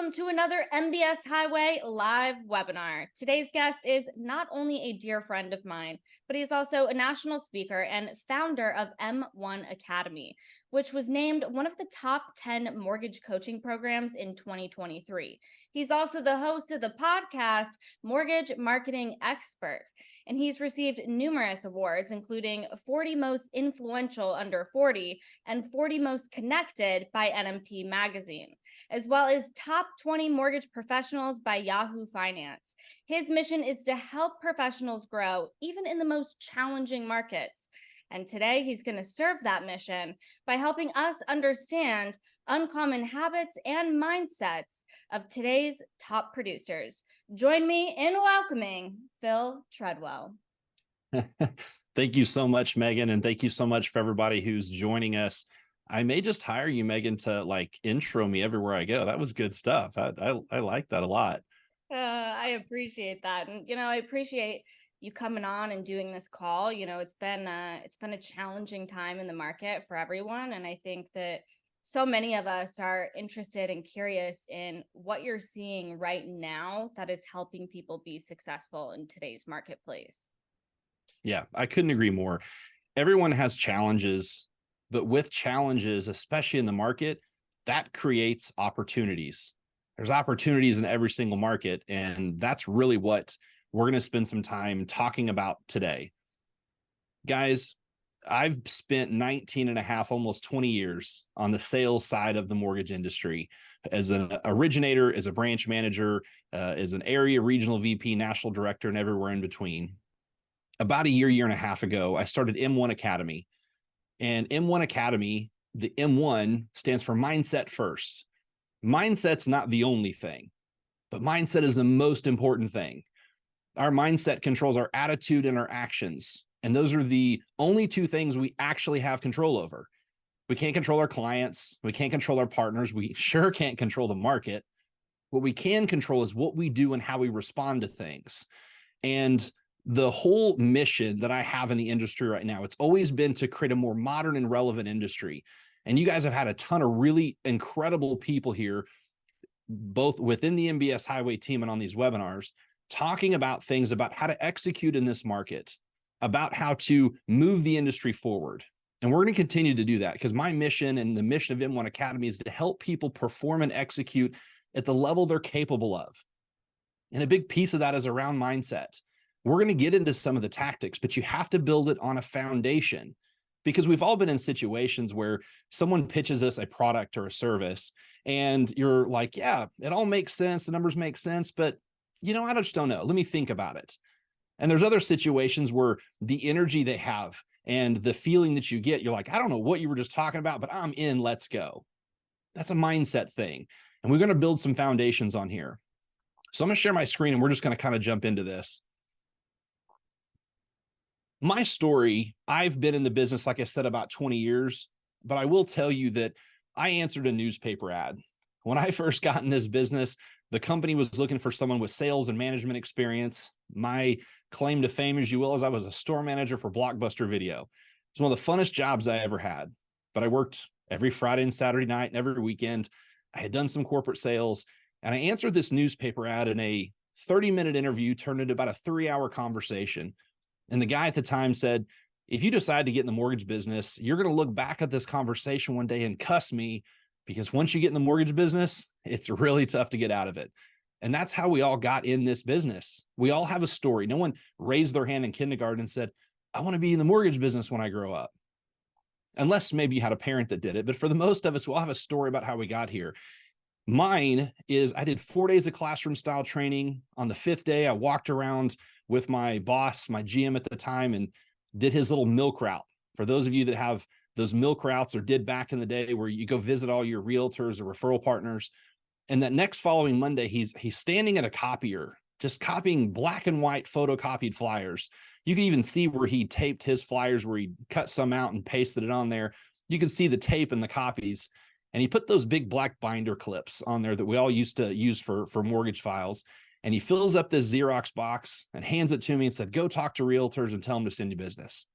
Welcome to another MBS Highway live webinar. Today's guest is not only a dear friend of mine, but he's also a national speaker and founder of M1 Academy, which was named one of the top 10 mortgage coaching programs in 2023. He's also the host of the podcast Mortgage Marketing Expert, and he's received numerous awards, including 40 Most Influential Under 40 and 40 Most Connected by NMP Magazine, as well as Top 20 Mortgage Professionals by Yahoo Finance. His mission is to help professionals grow even in the most challenging markets. And today he's going to serve that mission by helping us understand uncommon habits and mindsets of today's top producers. Join me in welcoming Phil Treadwell. Thank you so much, Megan. And thank you so much for everybody who's joining us. I may just hire you, Megan, to like intro me everywhere I go. That was good stuff. I like that a lot. I appreciate that. And, I appreciate you coming on and doing this call. It's been a challenging time in the market for everyone. And I think that so many of us are interested and curious in what you're seeing right now that is helping people be successful in today's marketplace. Yeah, I couldn't agree more. Everyone has challenges, but with challenges, especially in the market, that creates opportunities. There's opportunities in every single market. And that's really what we're going to spend some time talking about today. Guys, I've spent 19 and a half, almost 20 years on the sales side of the mortgage industry as an originator, as a branch manager, as an area regional VP, national director, and everywhere in between. About a year and a half ago, I started M1 Academy. And M1 Academy, the M1 stands for Mindset First. Mindset's not the only thing, but mindset is the most important thing. Our mindset controls our attitude and our actions. And those are the only two things we actually have control over. We can't control our clients. We can't control our partners. We sure can't control the market. What we can control is what we do and how we respond to things. And the whole mission that I have in the industry right now, it's always been to create a more modern and relevant industry. And you guys have had a ton of really incredible people here, both within the MBS Highway team and on these webinars, talking about things about how to execute in this market, about how to move the industry forward. And we're going to continue to do that because my mission and the mission of M1 Academy is to help people perform and execute at the level they're capable of. And a big piece of that is around mindset. We're going to get into some of the tactics, but you have to build it on a foundation, because we've all been in situations where someone pitches us a product or a service and you're like, yeah, it all makes sense. The numbers make sense, but I just don't know. Let me think about it. And there's other situations where the energy they have and the feeling that you get, you're like, I don't know what you were just talking about, but I'm in, let's go. That's a mindset thing. And we're going to build some foundations on here. So I'm going to share my screen and we're just going to kind of jump into this. My story, I've been in the business, like I said, about 20 years, but I will tell you that I answered a newspaper ad. When I first got in this business, the company was looking for someone with sales and management experience. My claim to fame, as you will, is I was a store manager for Blockbuster Video. It was one of the funnest jobs I ever had, but I worked every Friday and Saturday night and every weekend. I had done some corporate sales, and I answered this newspaper ad in a 30-minute interview, turned into about a 3-hour conversation. And the guy at the time said, if you decide to get in the mortgage business, you're going to look back at this conversation one day and cuss me, because once you get in the mortgage business, it's really tough to get out of it. And that's how we all got in this business. We all have a story. No one raised their hand in kindergarten and said, I want to be in the mortgage business when I grow up. Unless maybe you had a parent that did it. But for the most of us, we'll have a story about how we got here. Mine is I did 4 days of classroom style training. On the 5th day, I walked around with my boss, my GM at the time, and did his little milk route. For those of you that have those milk routes or did back in the day where you go visit all your realtors or referral partners. And that next following Monday, he's standing at a copier, just copying black and white photocopied flyers. You can even see where he taped his flyers, where he cut some out and pasted it on there. You can see the tape and the copies. And he put those big black binder clips on there that we all used to use for mortgage files. And he fills up this Xerox box and hands it to me and said, go talk to realtors and tell them to send you business.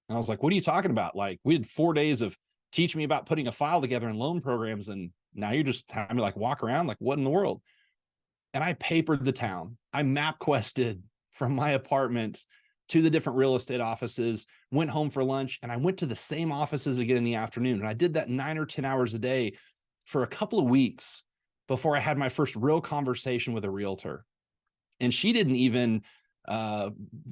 And I was like, what are you talking about? Like, we did 4 days of teach me about putting a file together in loan programs. And now you're just having me like walk around like, what in the world? And I papered the town. I map quested from my apartment to the different real estate offices, went home for lunch, and I went to the same offices again in the afternoon. And I did that 9 or 10 hours a day for a couple of weeks before I had my first real conversation with a realtor. And she didn't even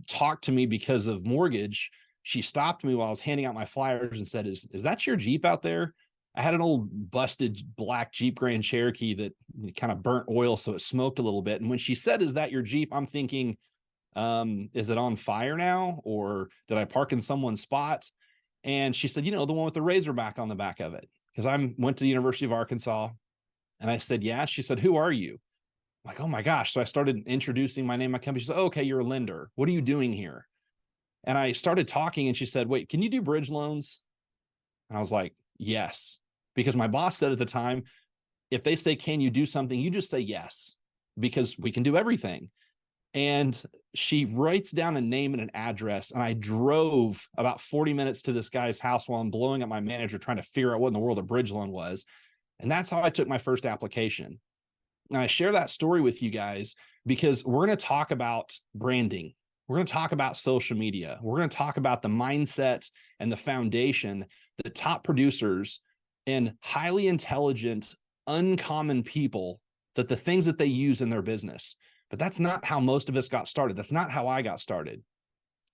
talk to me because of mortgage. She stopped me while I was handing out my flyers and said, is that your Jeep out there? I had an old busted black Jeep Grand Cherokee that kind of burnt oil, so it smoked a little bit. And when she said, is that your Jeep? I'm thinking, is it on fire now? Or did I park in someone's spot? And she said, the one with the Razorback on the back of it. Because I went to the University of Arkansas. And I said, yeah. She said, who are you? I'm like, oh my gosh. So I started introducing my name, my company. She said, oh, okay, you're a lender. What are you doing here? And I started talking and she said, wait, can you do bridge loans? And I was like, yes. Because my boss said at the time, if they say, can you do something? You just say yes, because we can do everything. And she writes down a name and an address. And I drove about 40 minutes to this guy's house while I'm blowing up my manager, trying to figure out what in the world a bridge loan was. And that's how I took my first application. And I share that story with you guys because we're going to talk about branding. We're going to talk about social media. We're going to talk about the mindset and the foundation that top producers and highly intelligent, uncommon people, that the things that they use in their business. But that's not how most of us got started. That's not how I got started.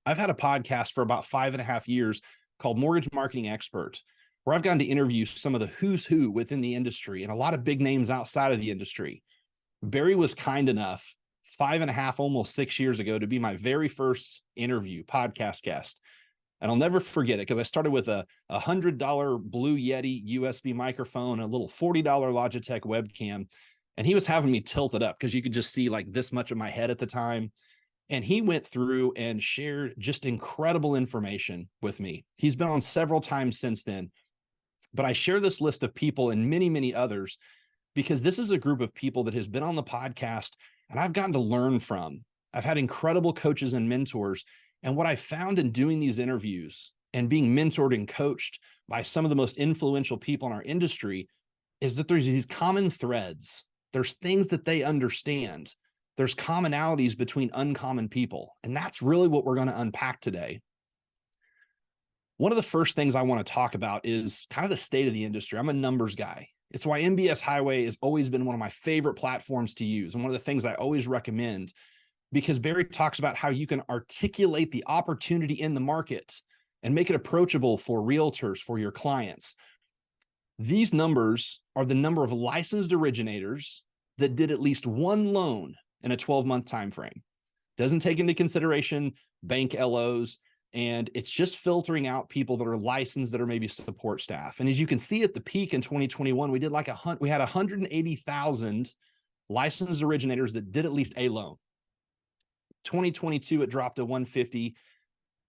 I've had a podcast for about 5.5 years called Mortgage Marketing Expert, where I've gotten to interview some of the who's who within the industry and a lot of big names outside of the industry. Barry was kind enough 5.5, almost 6 years ago to be my very first interview podcast guest. And I'll never forget it because I started with a $100 Blue Yeti USB microphone, a little $40 Logitech webcam. And he was having me tilt it up because you could just see like this much of my head at the time. And he went through and shared just incredible information with me. He's been on several times since then. But I share this list of people and many, many others because this is a group of people that has been on the podcast and I've gotten to learn from. I've had incredible coaches and mentors. And what I found in doing these interviews and being mentored and coached by some of the most influential people in our industry is that there's these common threads. There's things that they understand. There's commonalities between uncommon people. And that's really what we're going to unpack today. One of the first things I want to talk about is kind of the state of the industry. I'm a numbers guy. It's why MBS Highway has always been one of my favorite platforms to use. And one of the things I always recommend, because Barry talks about how you can articulate the opportunity in the market and make it approachable for realtors, for your clients. These numbers are the number of licensed originators that did at least one loan in a 12-month time frame. Doesn't take into consideration bank LOs, and it's just filtering out people that are licensed that are maybe support staff. And as you can see at the peak in 2021, we had 180,000 licensed originators that did at least a loan. 2022, it dropped to 150.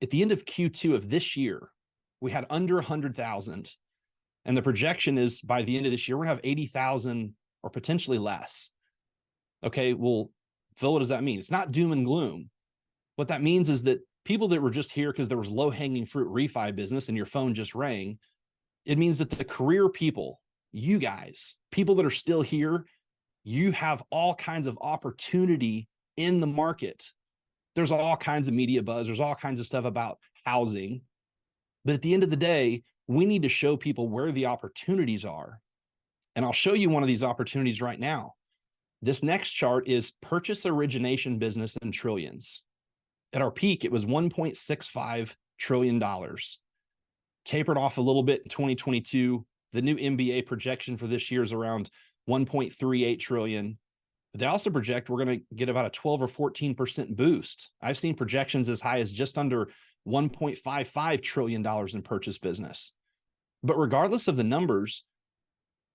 At the end of Q2 of this year, we had under 100,000. And the projection is by the end of this year, we're going to have 80,000 or potentially less. Okay, well, Phil, what does that mean? It's not doom and gloom. What that means is that people that were just here because there was low-hanging fruit refi business and your phone just rang, it means that the career people, you guys, people that are still here, you have all kinds of opportunity in the market. There's all kinds of media buzz. There's all kinds of stuff about housing. But at the end of the day, we need to show people where the opportunities are. And I'll show you one of these opportunities right now. This next chart is purchase origination business in trillions. At our peak, it was $1.65 trillion. Tapered off a little bit in 2022. The new MBA projection for this year is around 1.38 trillion. But they also project we're going to get about a 12 or 14% boost. I've seen projections as high as just under $1.55 trillion in purchase business. But regardless of the numbers,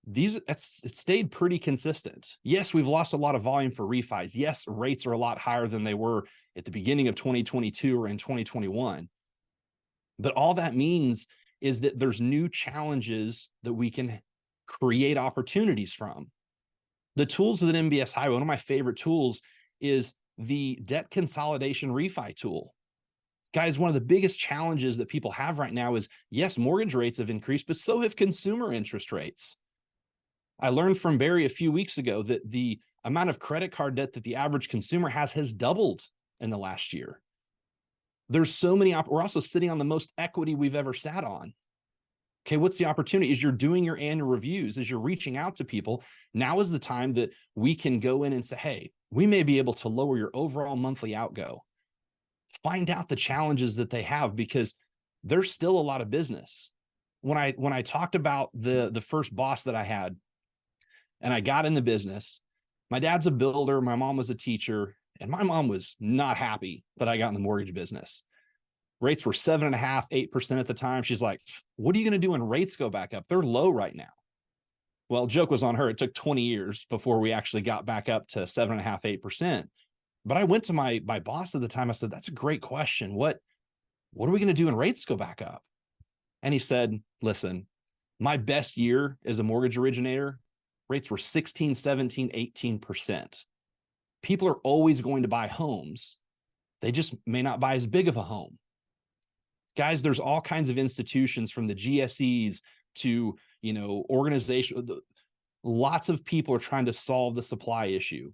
it stayed pretty consistent. Yes, we've lost a lot of volume for refis. Yes, rates are a lot higher than they were at the beginning of 2022 or in 2021. But all that means is that there's new challenges that we can create opportunities from. The tools within MBS Highway, one of my favorite tools is the debt consolidation refi tool. Guys, one of the biggest challenges that people have right now is, yes, mortgage rates have increased, but so have consumer interest rates. I learned from Barry a few weeks ago that the amount of credit card debt that the average consumer has doubled in the last year. There's so many, we're also sitting on the most equity we've ever sat on. Okay, what's the opportunity? As you're doing your annual reviews, as you're reaching out to people, now is the time that we can go in and say, hey, we may be able to lower your overall monthly outgo. Find out the challenges that they have, because there's still a lot of business. When I talked about the first boss that I had and I got in the business, my dad's a builder, my mom was a teacher, and my mom was not happy that I got in the mortgage business. Rates were 7.5%, 8% at the time. She's like, what are you going to do when rates go back up? They're low right now. Well, joke was on her. It took 20 years before we actually got back up to 7.5%, 8%. But I went to my boss at the time. I said, that's a great question. What are we going to do when rates go back up? And he said, listen, my best year as a mortgage originator, rates were 16, 17, 18%. People are always going to buy homes. They just may not buy as big of a home. Guys, there's all kinds of institutions, from the GSEs to, organization. Lots of people are trying to solve the supply issue.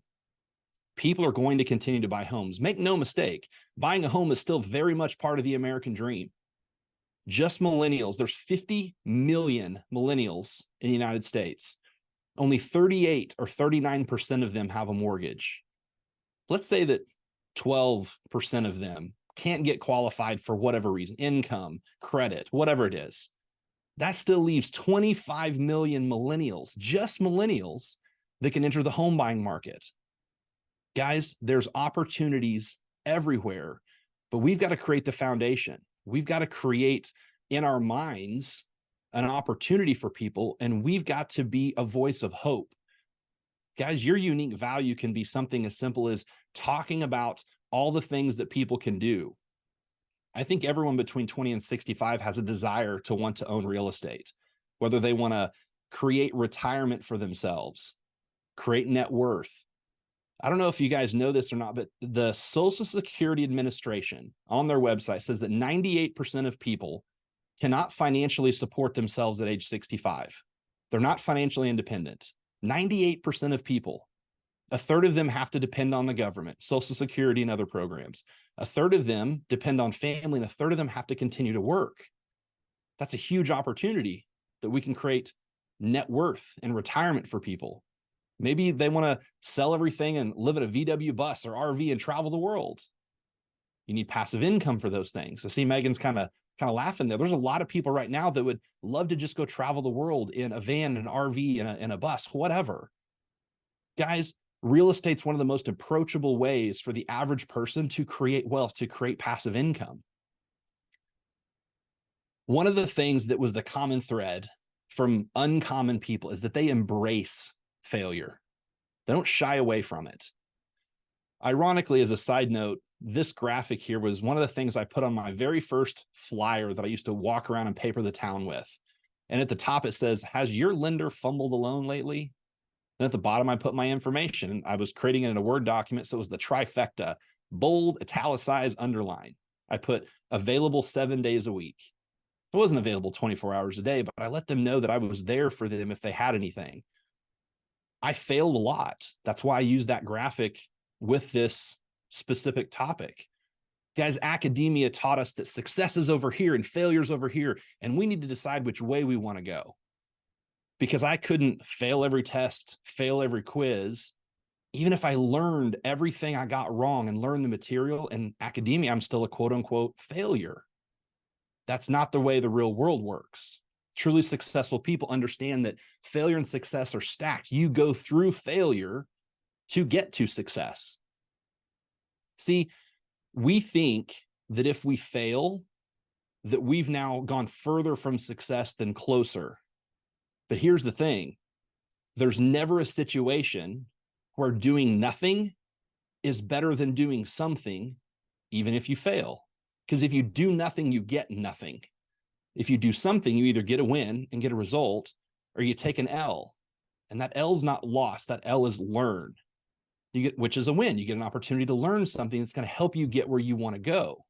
People are going to continue to buy homes. Make no mistake, buying a home is still very much part of the American dream. Just millennials, there's 50 million millennials in the United States. Only 38 or 39% of them have a mortgage. Let's say that 12% of them can't get qualified for whatever reason, income, credit, whatever it is. That still leaves 25 million millennials, just millennials, that can enter the home buying market. Guys, there's opportunities everywhere, but we've got to create the foundation. We've got to create in our minds an opportunity for people, and we've got to be a voice of hope. Guys, your unique value can be something as simple as talking about all the things that people can do. I think everyone between 20 and 65 has a desire to want to own real estate, whether they want to create retirement for themselves, create net worth. I don't know if you guys know this or not, but the Social Security Administration on their website says that 98% of people cannot financially support themselves at age 65. They're not financially independent. 98% of people. A third of them have to depend on the government, Social Security and other programs. A third of them depend on family, and a third of them have to continue to work. That's a huge opportunity that we can create net worth and retirement for people. Maybe they want to sell everything and live at a VW bus or RV and travel the world. You need passive income for those things. I see Megan's kind of laughing there. There's a lot of people right now that would love to just go travel the world in a van, an RV, in a bus, whatever. Guys, real estate's one of the most approachable ways for the average person to create wealth, to create passive income. One of the things that was the common thread from uncommon people is that they embrace failure. They don't shy away from it. Ironically, as a side note, this graphic here was one of the things I put on my very first flyer that I used to walk around and paper the town with. And at the top, it says, has your lender fumbled a loan lately? And at the bottom, I put my information. I was creating it in a Word document, so it was the trifecta: bold, italicized, underline. I put available 7 days a week. It wasn't available 24 hours a day, but I let them know that I was there for them if they had anything. I failed a lot. That's why I use that graphic with this specific topic. Guys, academia taught us that success is over here and failure is over here, and we need to decide which way we want to go. Because I couldn't fail every test, fail every quiz. Even if I learned everything I got wrong and learned the material in academia, I'm still a quote unquote failure. That's not the way the real world works. Truly successful people understand that failure and success are stacked. You go through failure to get to success. See, we think that if we fail, that we've now gone further from success than closer. But here's the thing. There's never a situation where doing nothing is better than doing something, even if you fail. Because if you do nothing, you get nothing. If you do something, you either get a win and get a result, or you take an L. And that L is not lost. That L is learned. Which is a win. You get an opportunity to learn something that's going to help you get where you want to go.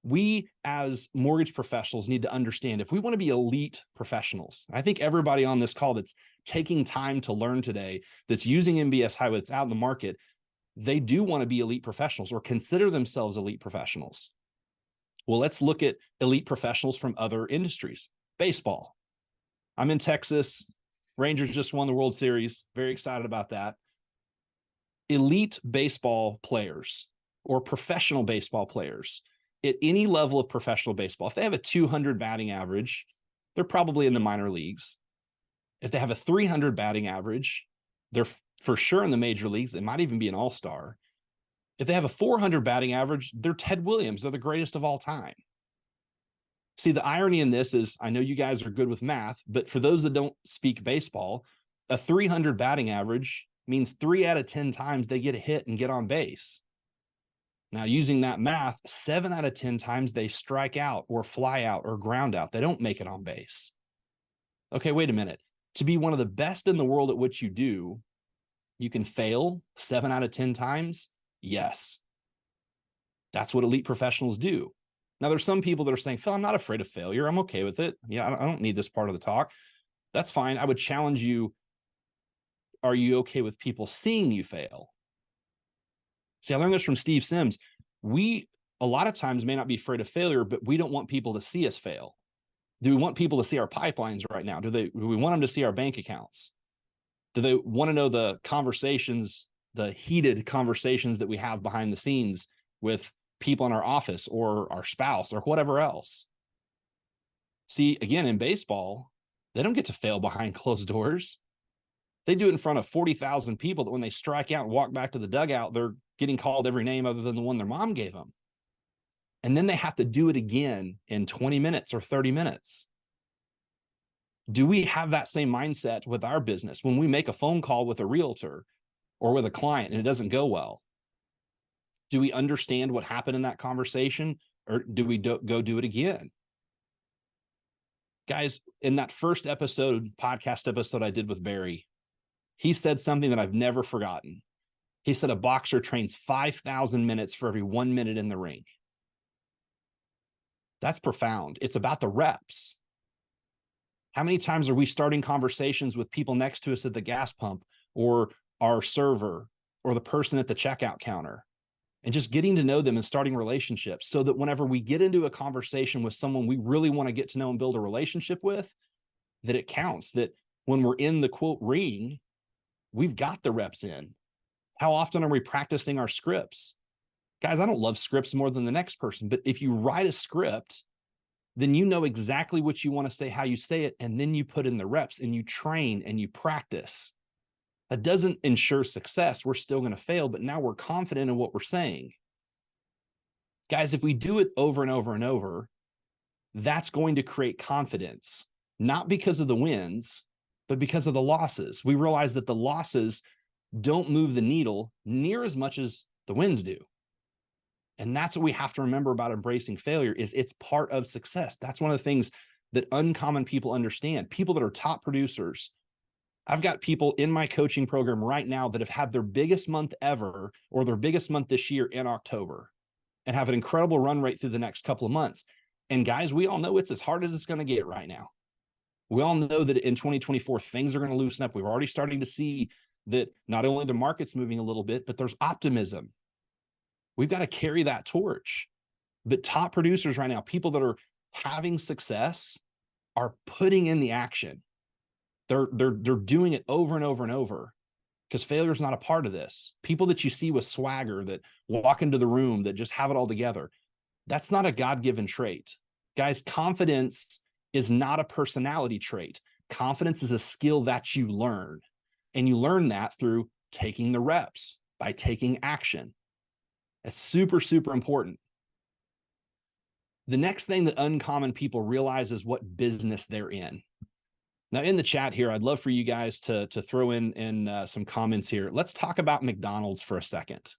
We as mortgage professionals need to understand if we want to be elite professionals. I think everybody on this call that's taking time to learn today, that's using MBS Highway, that's out in the market, they do want to be elite professionals or consider themselves elite professionals. Well, let's look at elite professionals from other industries. Baseball. I'm in Texas. Rangers just won the World Series. Very excited about that. Elite baseball players or professional baseball players at any level of professional baseball, if they have a 200 batting average, they're probably in the minor leagues. If they have a 300 batting average, they're for sure in the major leagues. They might even be an all-star. If they have a 400 batting average, they're Ted Williams. They're the greatest of all time. See, the irony in this is, I know you guys are good with math, but for those that don't speak baseball, a 300 batting average means 3 out of 10 times they get a hit and get on base. Now, using that math, 7 out of 10 times they strike out or fly out or ground out. They don't make it on base. Okay, wait a minute. To be one of the best in the world at what you do, you can fail 7 out of 10 times? Yes. That's what elite professionals do. Now, there's some people that are saying, Phil, I'm not afraid of failure. I'm okay with it. Yeah, I don't need this part of the talk. That's fine. I would challenge you. Are you okay with people seeing you fail? See, I learned this from Steve Sims. We, a lot of times, may not be afraid of failure, but we don't want people to see us fail. Do we want people to see our pipelines right now? Do we want them to see our bank accounts? Do they want to know the conversations, the heated conversations that we have behind the scenes with people in our office or our spouse or whatever else? See, again, in baseball, they don't get to fail behind closed doors. They do it in front of 40,000 people that when they strike out and walk back to the dugout, they're getting called every name other than the one their mom gave them. And then they have to do it again in 20 minutes or 30 minutes. Do we have that same mindset with our business when we make a phone call with a realtor or with a client and it doesn't go well? Do we understand what happened in that conversation, or do we go do it again? Guys, in that first podcast episode I did with Barry, he said something that I've never forgotten. He said a boxer trains 5,000 minutes for every 1 minute in the ring. That's profound. It's about the reps. How many times are we starting conversations with people next to us at the gas pump or our server or the person at the checkout counter and just getting to know them and starting relationships so that whenever we get into a conversation with someone we really want to get to know and build a relationship with, that it counts, that when we're in the quote ring, we've got the reps in. How often are we practicing our scripts? Guys, I don't love scripts more than the next person, but if you write a script, then you know exactly what you want to say, how you say it, and then you put in the reps and you train and you practice. That doesn't ensure success. We're still going to fail, but now we're confident in what we're saying. Guys, if we do it over and over and over, that's going to create confidence, not because of the wins, but because of the losses. We realize that the losses don't move the needle near as much as the wins do. And that's what we have to remember about embracing failure, is it's part of success. That's one of the things that uncommon people understand. People that are top producers. I've got people in my coaching program right now that have had their biggest month ever or their biggest month this year in October and have an incredible run rate through the next couple of months. And guys, we all know it's as hard as it's going to get right now. We all know that in 2024, things are going to loosen up. We're already starting to see that not only the market's moving a little bit, but there's optimism. We've got to carry that torch. But top producers right now, people that are having success, are putting in the action. They're doing it over and over and over, because failure is not a part of this. People that you see with swagger, that walk into the room, that just have it all together, that's not a God-given trait. Guys, confidence is not a personality trait. Confidence is a skill that you learn. And you learn that through taking the reps, by taking action. That's super, super important. The next thing that uncommon people realize is what business they're in. Now, in the chat here, I'd love for you guys to throw in some comments here. Let's talk about McDonald's for a second.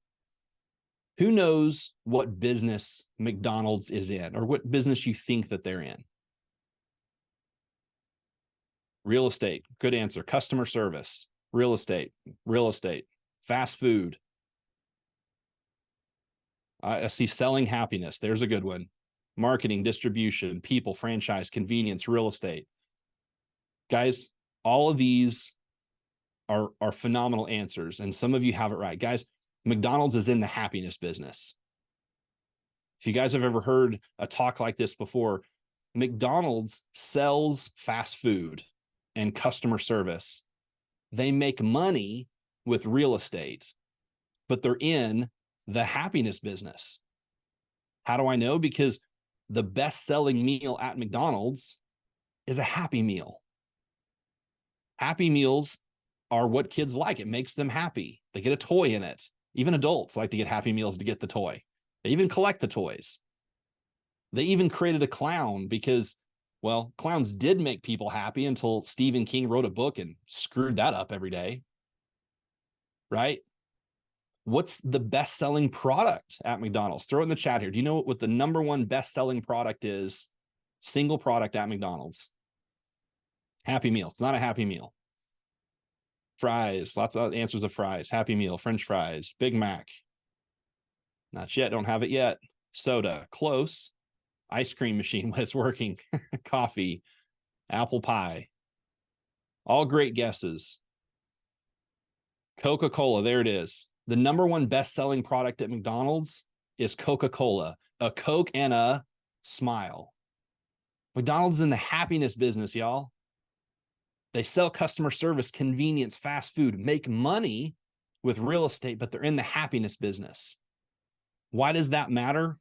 Who knows what business McDonald's is in, or what business you think that they're in? Real estate, good answer. Customer service, real estate, fast food. I see selling happiness. There's a good one. marketing, distribution, people, franchise, convenience, real estate. Guys, all of these are phenomenal answers. And some of you have it right. Guys, McDonald's is in the happiness business. If you guys have ever heard a talk like this before, McDonald's sells fast food and customer service. They make money with real estate, but they're in the happiness business. How do I know? Because the best-selling meal at McDonald's is a Happy Meal. Happy Meals are what kids like. It makes them happy. They get a toy in it. Even adults like to get Happy Meals to get the toy. They even collect the toys. They even created a clown because, well, clowns did make people happy until Stephen King wrote a book and screwed that up every day. Right? What's the best-selling product at McDonald's? Throw it in the chat here. Do you know what the number one best-selling product is? Single product at McDonald's. Happy Meal. It's not a Happy Meal. Fries. Lots of answers of fries. Happy Meal. French fries. Big Mac. Not yet. Don't have it yet. Soda. Close. Ice cream machine when it's working. Coffee. Apple pie. All great guesses. Coca-Cola. There it is. The number one best-selling product at McDonald's is Coca-Cola. A Coke and a smile. McDonald's is in the happiness business, y'all. They sell customer service, convenience, fast food, make money with real estate, but they're in the happiness business. Why does that matter?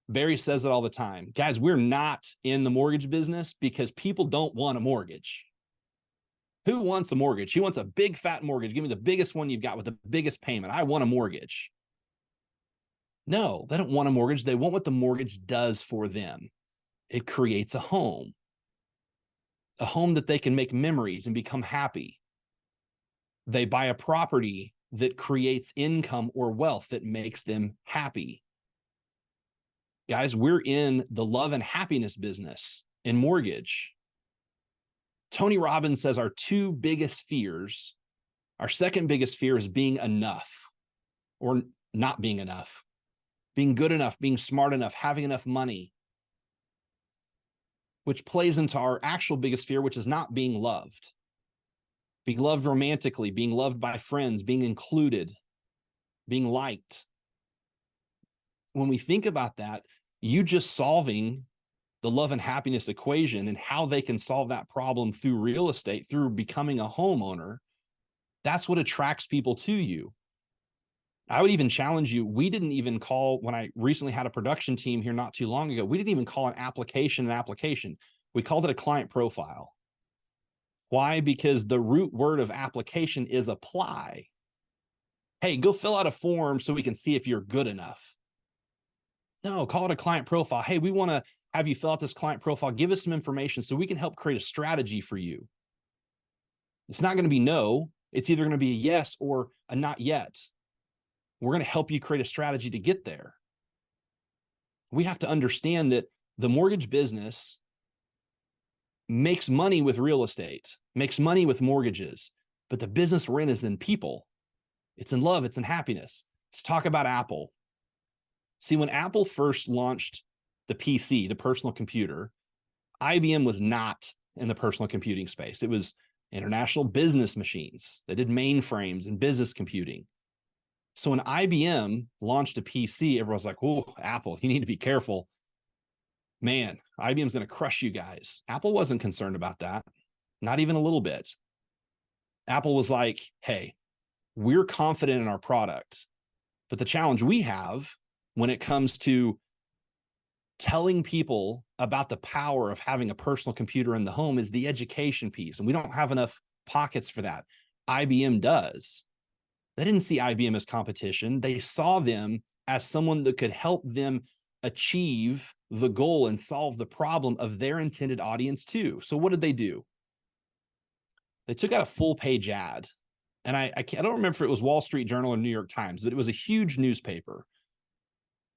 Barry says it all the time. Guys, we're not in the mortgage business because people don't want a mortgage. Who wants a mortgage? Who wants a big fat mortgage? Give me the biggest one you've got with the biggest payment. I want a mortgage. No, they don't want a mortgage. They want what the mortgage does for them. It creates a home that they can make memories and become happy. They buy a property that creates income or wealth that makes them happy. Guys, we're in the love and happiness business in mortgage. Tony Robbins says our two biggest fears, our second biggest fear is being enough or not being enough, being good enough, being smart enough, having enough money, which plays into our actual biggest fear, which is not being loved romantically, being loved by friends, being included, being liked. When we think about that, you just solving the love and happiness equation and how they can solve that problem through real estate, through becoming a homeowner, that's what attracts people to you. I would even challenge you. We didn't even call, when I recently had a production team here not too long ago, we didn't even call an application an application. We called it a client profile. Why? Because the root word of application is apply. Hey, go fill out a form so we can see if you're good enough. No, call it a client profile. Hey, we want to have you fill out this client profile. Give us some information so we can help create a strategy for you. It's not going to be no. It's either going to be a yes or a not yet. We're going to help you create a strategy to get there. We have to understand that the mortgage business makes money with real estate, makes money with mortgages, but the business we're in is in people. It's in love. It's in happiness. Let's talk about Apple. See, when Apple first launched the PC, the personal computer, IBM was not in the personal computing space. It was international business machines. They did mainframes and business computing. So when IBM launched a PC, everyone's like, oh, Apple, you need to be careful. Man, IBM's going to crush you guys. Apple wasn't concerned about that. Not even a little bit. Apple was like, hey, we're confident in our product. But the challenge we have when it comes to telling people about the power of having a personal computer in the home is the education piece. And we don't have enough pockets for that. IBM does. They didn't see IBM as competition. They saw them as someone that could help them achieve the goal and solve the problem of their intended audience too. So what did they do? They took out a full page ad. And I don't remember if it was Wall Street Journal or New York Times, but it was a huge newspaper.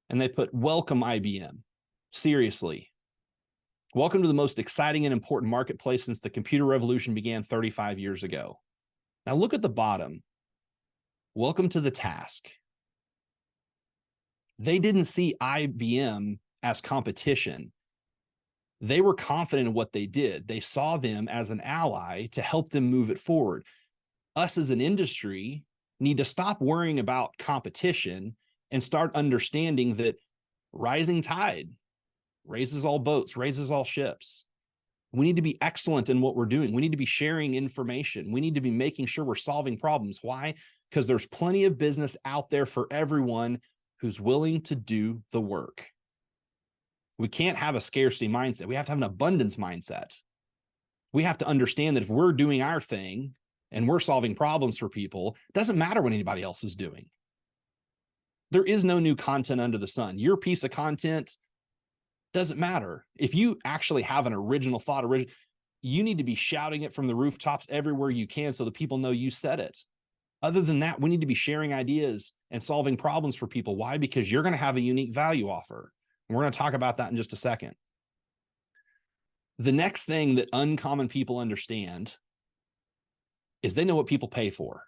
And they put, welcome IBM. Seriously. Welcome to the most exciting and important marketplace since the computer revolution began 35 years ago. Now look at the bottom. Welcome to the task. They didn't see IBM as competition. They were confident in what they did. They saw them as an ally to help them move it forward. Us as an industry need to stop worrying about competition and start understanding that rising tide raises all boats, raises all ships. We need to be excellent in what we're doing. We need to be sharing information. We need to be making sure we're solving problems. Why? Because there's plenty of business out there for everyone who's willing to do the work. We can't have a scarcity mindset. We have to have an abundance mindset. We have to understand that if we're doing our thing and we're solving problems for people, it doesn't matter what anybody else is doing. There is no new content under the sun. Your piece of content doesn't matter. If you actually have an original thought, you need to be shouting it from the rooftops everywhere you can so that people know you said it. Other than that, we need to be sharing ideas and solving problems for people. Why? Because you're going to have a unique value offer. And we're going to talk about that in just a second. The next thing that uncommon people understand is they know what people pay for.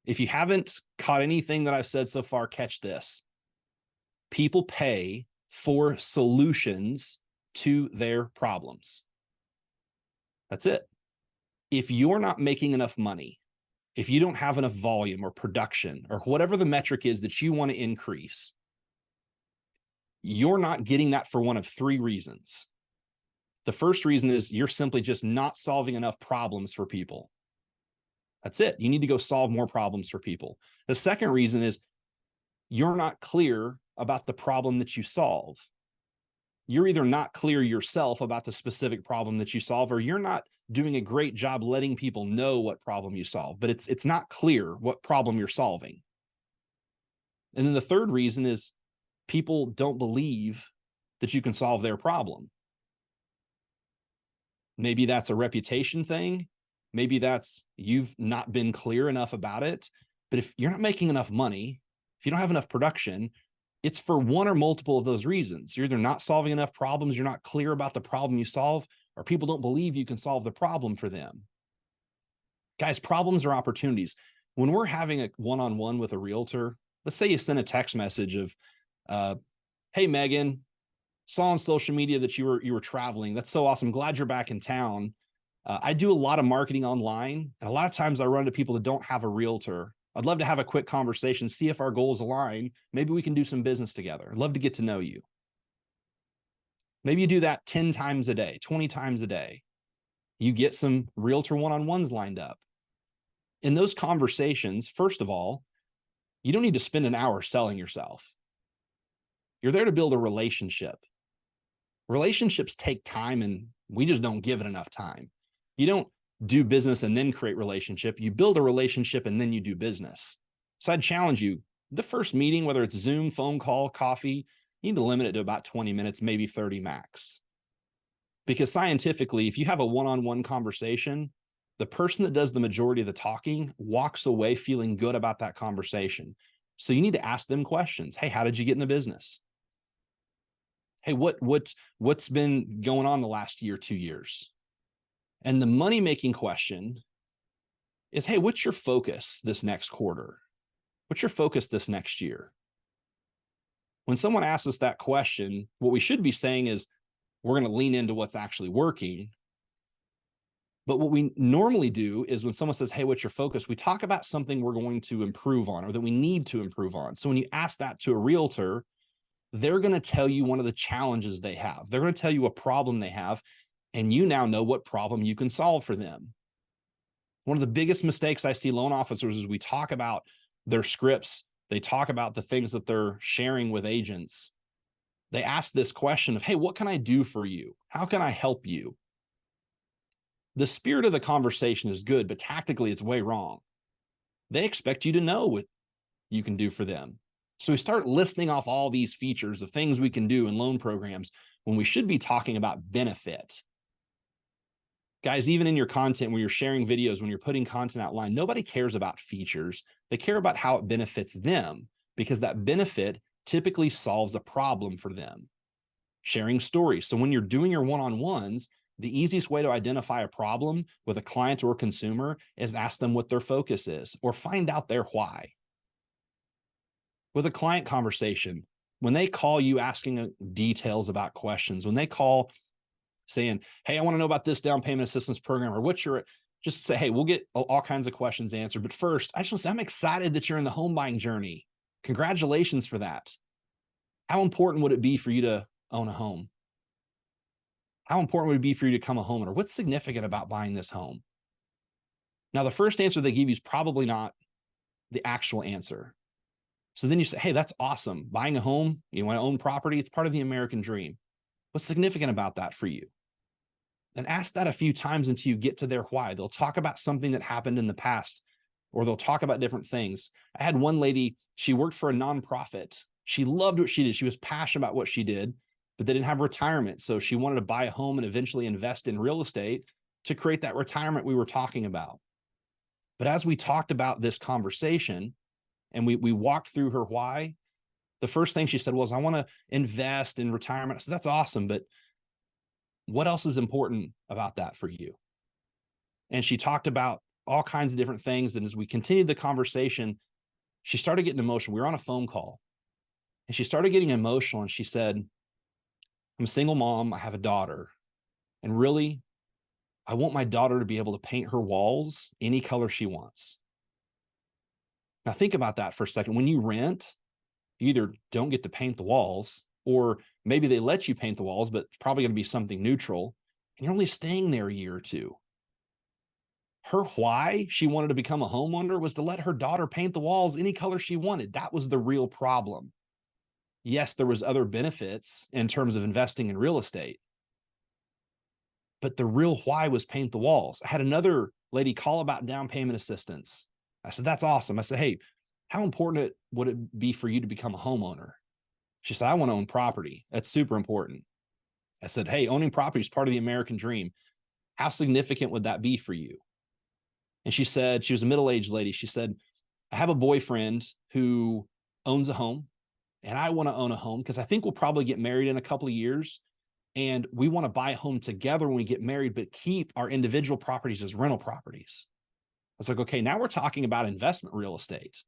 If you haven't caught anything that I've said so far, catch this. People pay for solutions to their problems. That's it. If you're not making enough money, if you don't have enough volume or production or whatever the metric is that you want to increase, you're not getting that for one of three reasons. The first reason is you're simply just not solving enough problems for people. That's it. You need to go solve more problems for people. The second reason is you're not clear about the problem that you solve. You're either not clear yourself about the specific problem that you solve, or you're not doing a great job letting people know what problem you solve, but it's not clear what problem you're solving. And then the third reason is people don't believe that you can solve their problem. Maybe that's a reputation thing. Maybe that's you've not been clear enough about it. But if you're not making enough money, if you don't have enough production, it's for one or multiple of those reasons. You're either not solving enough problems, you're not clear about the problem you solve, or people don't believe you can solve the problem for them. Guys, problems are opportunities. When we're having a one-on-one with a realtor, let's say you send a text message of, hey, Megan, saw on social media that you were traveling. That's so awesome. Glad you're back in town. I do a lot of marketing online, and a lot of times I run into people that don't have a realtor. I'd love to have a quick conversation, see if our goals align. Maybe we can do some business together. I'd love to get to know you. Maybe you do that 10 times a day, 20 times a day. You get some realtor one-on-ones lined up. In those conversations, first of all, you don't need to spend an hour selling yourself. You're there to build a relationship. Relationships take time, and we just don't give it enough time. You don't do business and then create relationship. You build a relationship and then you do business. So I'd challenge you, the first meeting, whether it's Zoom, phone call, coffee, you need to limit it to about 20 minutes, maybe 30 max. Because scientifically, if you have a one-on-one conversation, the person that does the majority of the talking walks away feeling good about that conversation. So you need to ask them questions. Hey, how did you get in the business? Hey, what's been going on the last year, 2 years? And the money-making question is, hey, what's your focus this next quarter? What's your focus this next year? When someone asks us that question, what we should be saying is, we're going to lean into what's actually working. But what we normally do is when someone says, hey, what's your focus? We talk about something we're going to improve on or that we need to improve on. So when you ask that to a realtor, they're going to tell you one of the challenges they have. They're going to tell you a problem they have, and you now know what problem you can solve for them. One of the biggest mistakes I see loan officers is we talk about their scripts. They talk about the things that they're sharing with agents. They ask this question of, hey, what can I do for you? How can I help you? The spirit of the conversation is good, but tactically it's way wrong. They expect you to know what you can do for them. So we start listing off all these features of things we can do in loan programs when we should be talking about benefit. Guys, even in your content, when you're sharing videos, when you're putting content outline, nobody cares about features. They care about how it benefits them, because that benefit typically solves a problem for them. Sharing stories. So when you're doing your one-on-ones, the easiest way to identify a problem with a client or consumer is ask them what their focus is or find out their why. With a client conversation, when they call you asking details about questions, when they call saying, hey, I want to know about this down payment assistance program, or what's your, just say, hey, we'll get all kinds of questions answered. But first, I just want to say, I'm excited that you're in the home buying journey. Congratulations for that. How important would it be for you to own a home? How important would it be for you to become a homeowner? What's significant about buying this home? Now, the first answer they give you is probably not the actual answer. So then you say, hey, that's awesome. Buying a home, you want to own property, it's part of the American dream. What's significant about that for you? And ask that a few times until you get to their why. They'll talk about something that happened in the past, or they'll talk about different things. I had one lady, she worked for a nonprofit. She loved what she did. She was passionate about what she did, but they didn't have retirement. So she wanted to buy a home and eventually invest in real estate to create that retirement we were talking about. But as we talked about this conversation and we walked through her why, the first thing she said was, I want to invest in retirement. I said, that's awesome, but what else is important about that for you? And she talked about all kinds of different things. And as we continued the conversation, she started getting emotional. We were on a phone call and she started getting emotional. And she said, I'm a single mom. I have a daughter. And really, I want my daughter to be able to paint her walls any color she wants. Now think about that for a second. When you rent, you either don't get to paint the walls, or maybe they let you paint the walls, but it's probably going to be something neutral, and you're only staying there a year or two. Her why she wanted to become a homeowner was to let her daughter paint the walls any color she wanted. That was the real problem. Yes, there was other benefits in terms of investing in real estate, but the real why was paint the walls. I had another lady call about down payment assistance. I said, that's awesome. I said, hey, how important would it be for you to become a homeowner? She said, I want to own property. That's super important. I said, hey, owning property is part of the American dream. How significant would that be for you? And she said, she was a middle-aged lady. She said, I have a boyfriend who owns a home, and I want to own a home because I think we'll probably get married in a couple of years. And we want to buy a home together when we get married, but keep our individual properties as rental properties. I was like, okay, now we're talking about investment real estate.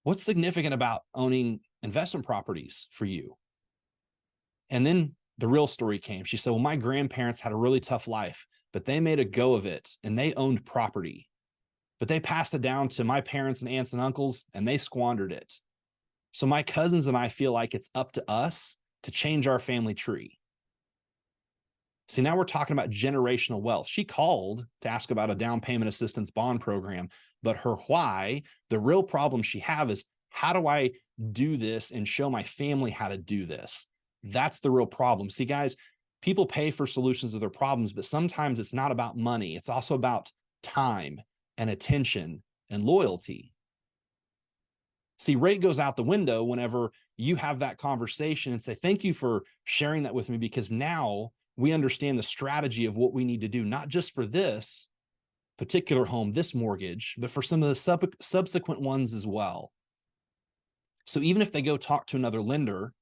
What's significant about owning investment properties for you? And then the real story came. She said, well, my grandparents had a really tough life, but they made a go of it and they owned property, but they passed it down to my parents and aunts and uncles and they squandered it. So my cousins and I feel like it's up to us to change our family tree. See, now we're talking about generational wealth. She called to ask about a down payment assistance bond program, but her why, the real problem she have is, how do I do this and show my family how to do this? That's the real problem. See, guys, people pay for solutions to their problems, but sometimes it's not about money. It's also about time and attention and loyalty. See, rate goes out the window whenever you have that conversation and say, thank you for sharing that with me, because now we understand the strategy of what we need to do, not just for this particular home, this mortgage, but for some of the subsequent ones as well. So even if they go talk to another lender,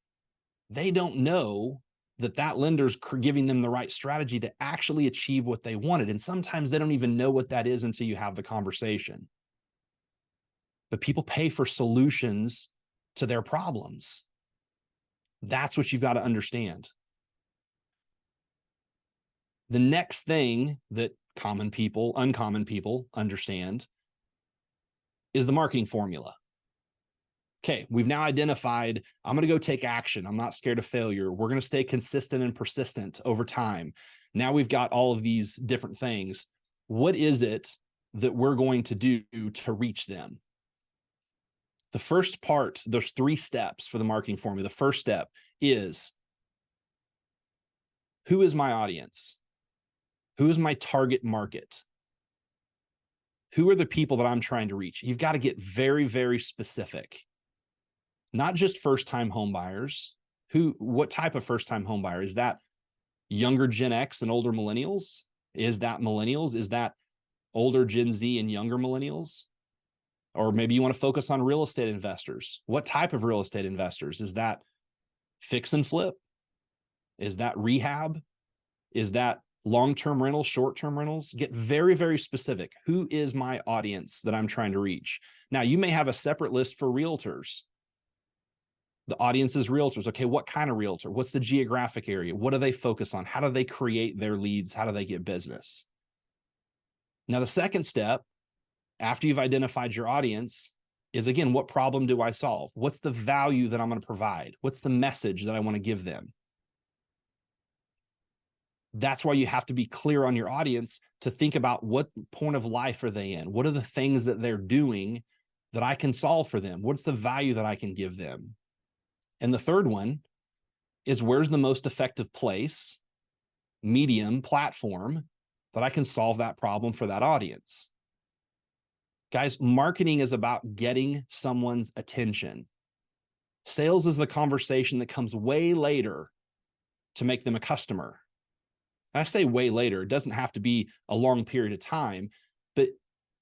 they don't know that that lender's giving them the right strategy to actually achieve what they wanted. And sometimes they don't even know what that is until you have the conversation. But people pay for solutions to their problems. That's what you've got to understand. The next thing that uncommon people understand is the marketing formula. Okay, we've now identified, I'm going to go take action. I'm not scared of failure. We're going to stay consistent and persistent over time. Now we've got all of these different things. What is it that we're going to do to reach them? The first part, there's 3 steps for the marketing formula. The first step is, who is my audience? Who is my target market? Who are the people that I'm trying to reach? You've got to get very, very specific. Not just first-time home buyers. What type of first-time home buyer? Is that younger Gen X and older millennials? Is that millennials? Is that older Gen Z and younger millennials? Or maybe you want to focus on real estate investors. What type of real estate investors? Is that fix and flip? Is that rehab? Is that long-term rentals, short-term rentals? Get very, very specific. Who is my audience that I'm trying to reach? Now, you may have a separate list for realtors. The audience is realtors. Okay, what kind of realtor? What's the geographic area? What do they focus on? How do they create their leads? How do they get business? Now, the second step, after you've identified your audience, is again, what problem do I solve? What's the value that I'm going to provide? What's the message that I want to give them? That's why you have to be clear on your audience to think about what point of life are they in? What are the things that they're doing that I can solve for them? What's the value that I can give them? And the third one is, where's the most effective place, medium, platform that I can solve that problem for that audience? Guys, marketing is about getting someone's attention. Sales is the conversation that comes way later to make them a customer. And I say way later, it doesn't have to be a long period of time, but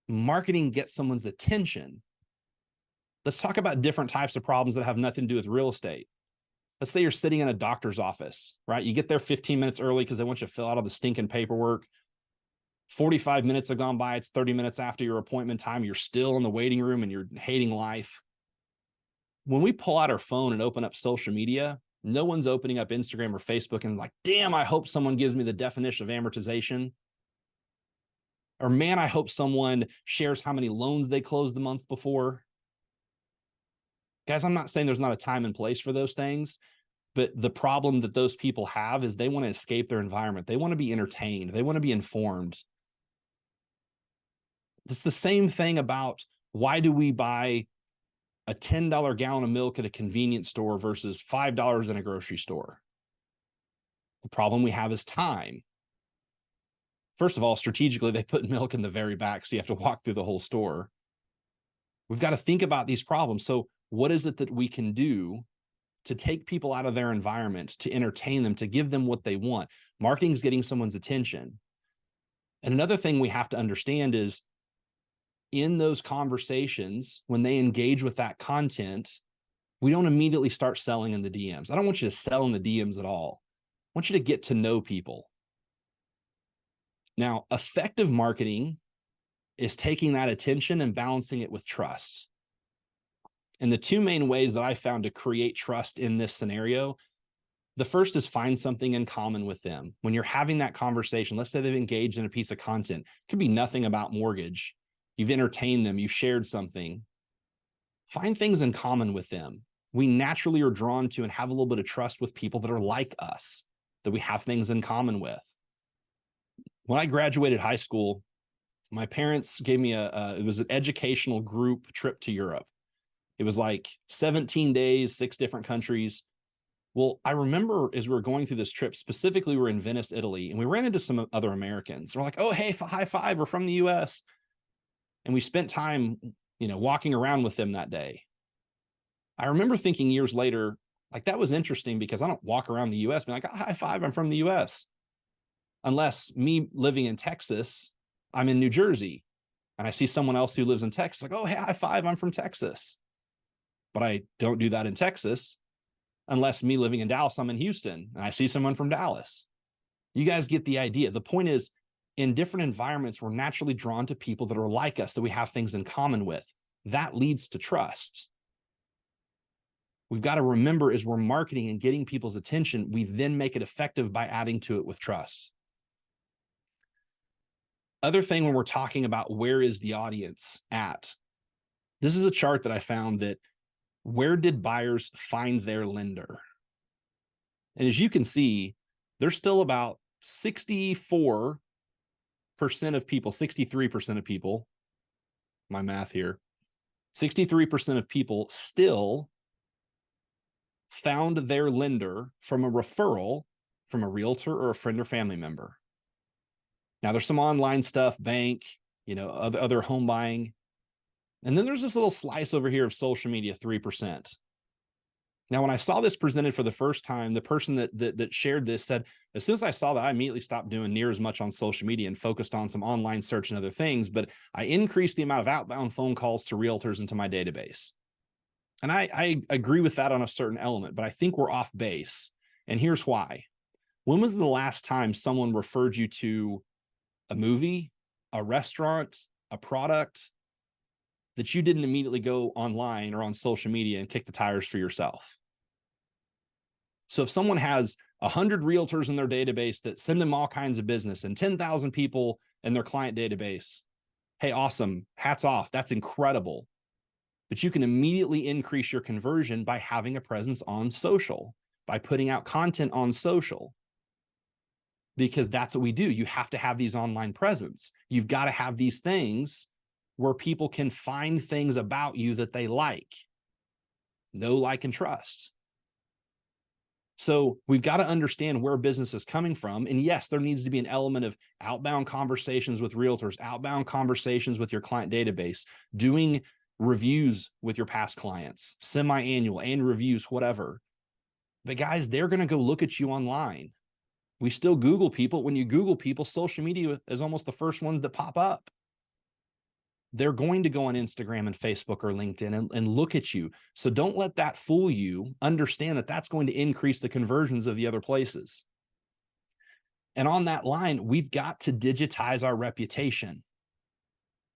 marketing gets someone's attention. Let's talk about different types of problems that have nothing to do with real estate. Let's say you're sitting in a doctor's office, right? You get there 15 minutes early because they want you to fill out all the stinking paperwork. 45 minutes have gone by. It's 30 minutes after your appointment time. You're still in the waiting room and you're hating life. When we pull out our phone and open up social media, no one's opening up Instagram or Facebook and like, damn, I hope someone gives me the definition of amortization. Or man, I hope someone shares how many loans they closed the month before. Guys, I'm not saying there's not a time and place for those things, but the problem that those people have is they want to escape their environment. They want to be entertained. They want to be informed. It's the same thing about, why do we buy a $10 gallon of milk at a convenience store versus $5 in a grocery store? The problem we have is time. First of all, strategically, they put milk in the very back, so you have to walk through the whole store. We've got to think about these problems. So what is it that we can do to take people out of their environment, to entertain them, to give them what they want? Marketing is getting someone's attention. And another thing we have to understand is, in those conversations, when they engage with that content, we don't immediately start selling in the DMs. I don't want you to sell in the DMs at all. I want you to get to know people. Now, effective marketing is taking that attention and balancing it with trust. And the two main ways that I found to create trust in this scenario, the first is find something in common with them. When you're having that conversation, let's say they've engaged in a piece of content, it could be nothing about mortgage. You've entertained them, you've shared something. Find things in common with them. We naturally are drawn to and have a little bit of trust with people that are like us, that we have things in common with. When I graduated high school, my parents gave me it was an educational group trip to Europe. It was like 17 days, 6 different countries. Well, I remember as we were going through this trip, specifically, we were in Venice, Italy, and we ran into some other Americans. We're like, oh, hey, high five, we're from the US. And we spent time, walking around with them that day. I remember thinking years later, like, that was interesting because I don't walk around the US being like, oh, high five, I'm from the US. Unless me living in Texas, I'm in New Jersey, and I see someone else who lives in Texas, like, oh, hey, high five, I'm from Texas. But I don't do that in Texas unless me living in Dallas, I'm in Houston, and I see someone from Dallas. You guys get the idea. The point is, in different environments, we're naturally drawn to people that are like us, that we have things in common with. That leads to trust. We've got to remember, as we're marketing and getting people's attention, we then make it effective by adding to it with trust. Other thing, when we're talking about where is the audience at, this is a chart that I found that, where did buyers find their lender? And as you can see, there's still about 64% of people, 63% of people, my math here, 63% of people still found their lender from a referral from a realtor or a friend or family member. Now, there's some online stuff, bank, other home buying. And then there's this little slice over here of social media, 3%. Now, when I saw this presented for the first time, the person that shared this said, as soon as I saw that, I immediately stopped doing near as much on social media and focused on some online search and other things, but I increased the amount of outbound phone calls to realtors into my database. And I agree with that on a certain element, but I think we're off base. And here's why. When was the last time someone referred you to a movie, a restaurant, a product, that you didn't immediately go online or on social media and kick the tires for yourself? So if someone has 100 realtors in their database that send them all kinds of business and 10,000 people in their client database, hey, awesome. Hats off. That's incredible. But you can immediately increase your conversion by having a presence on social, by putting out content on social, because that's what we do. You have to have these online presence. You've got to have these things where people can find things about you that they like. Know, like, and trust. So we've got to understand where business is coming from. And yes, there needs to be an element of outbound conversations with realtors, outbound conversations with your client database, doing reviews with your past clients, semi-annual and reviews, whatever. But guys, they're going to go look at you online. We still Google people. When you Google people, social media is almost the first ones that pop up. They're going to go on Instagram and Facebook or LinkedIn and look at you. So don't let that fool you. Understand that that's going to increase the conversions of the other places. And on that line, we've got to digitize our reputation.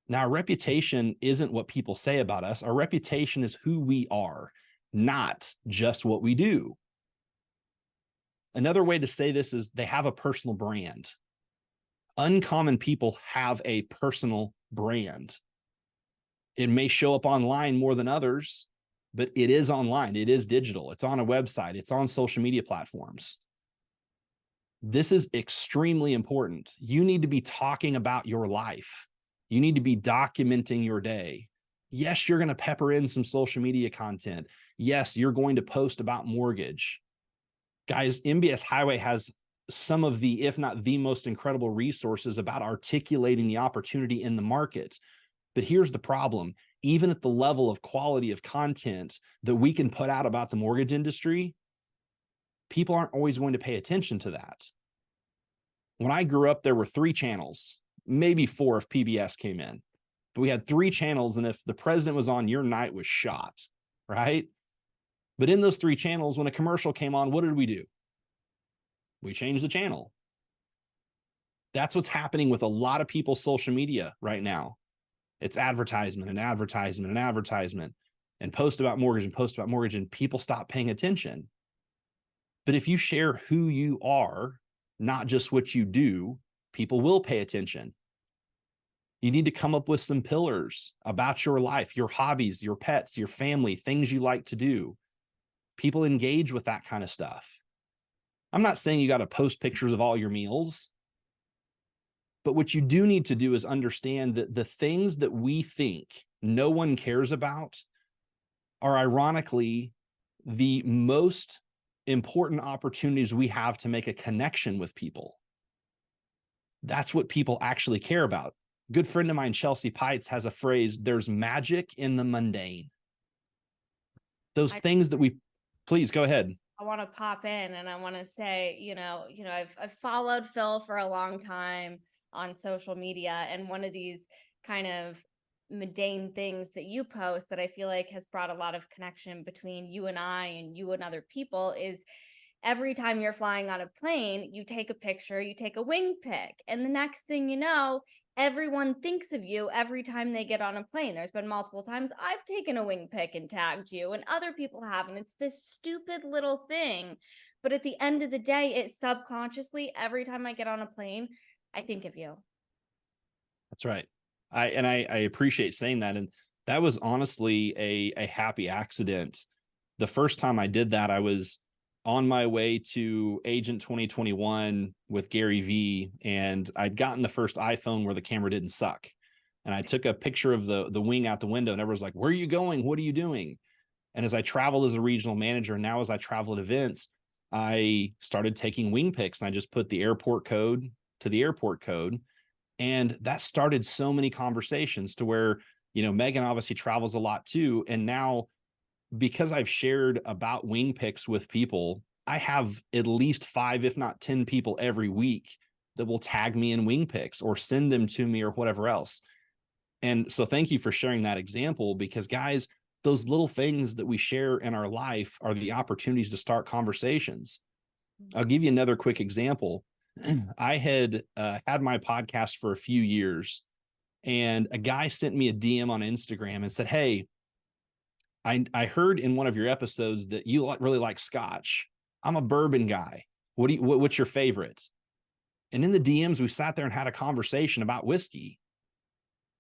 Now, our reputation isn't what people say about us. Our reputation is who we are, not just what we do. Another way to say this is they have a personal brand. Uncommon people have a personal brand. It may show up online more than others, but it is online. It is digital. It's on a website. It's on social media platforms. This is extremely important. You need to be talking about your life. You need to be documenting your day. Yes, you're going to pepper in some social media content. Yes, you're going to post about mortgage. Guys, MBS Highway has some of the, if not the most incredible resources about articulating the opportunity in the market. But here's the problem. Even at the level of quality of content that we can put out about the mortgage industry, people aren't always going to pay attention to that. When I grew up, there were 3 channels, maybe 4 if PBS came in. But we had 3 channels, and if the president was on, your night was shot, right? But in those 3 channels, when a commercial came on, what did we do? We changed the channel. That's what's happening with a lot of people's social media right now. It's advertisement and advertisement and advertisement and post about mortgage and post about mortgage, and people stop paying attention. But if you share who you are, not just what you do, people will pay attention. You need to come up with some pillars about your life, your hobbies, your pets, your family, things you like to do. People engage with that kind of stuff. I'm not saying you got to post pictures of all your meals, but what you do need to do is understand that the things that we think no one cares about are ironically the most important opportunities we have to make a connection with people. That's what people actually care about. A good friend of mine, Chelsea Pites, has a phrase, there's magic in the mundane. Those things that we, please go ahead. I want to pop in and I want to say, I've followed Phil for a long time on social media, and one of these kind of mundane things that you post that I feel like has brought a lot of connection between you and I and you and other people is every time you're flying on a plane, you take a picture, you take a wing pic, and the next thing you know, everyone thinks of you every time they get on a plane. There's been multiple times I've taken a wing pic and tagged you, and other people have, and it's this stupid little thing. But at the end of the day, it subconsciously, every time I get on a plane, I think of you. That's right. I appreciate saying that. And that was honestly a happy accident. The first time I did that, I was on my way to Agent 2021 with Gary Vee, and I'd gotten the first iPhone where the camera didn't suck. And I took a picture of the wing out the window, and everyone's like, where are you going? What are you doing? And as I traveled as a regional manager, and now as I travel at events, I started taking wing pics, and I just put the airport code to the airport code. And that started so many conversations to where, Megan obviously travels a lot too. And now, because I've shared about wing pics with people, I have at least 5, if not 10 people every week that will tag me in wing pics or send them to me or whatever else. And so thank you for sharing that example, because guys, those little things that we share in our life are the opportunities to start conversations. I'll give you another quick example. I had had my podcast for a few years, and a guy sent me a DM on Instagram and said, hey, I heard in one of your episodes that you really like Scotch. I'm a bourbon guy. What's your favorite? And in the DMs, we sat there and had a conversation about whiskey.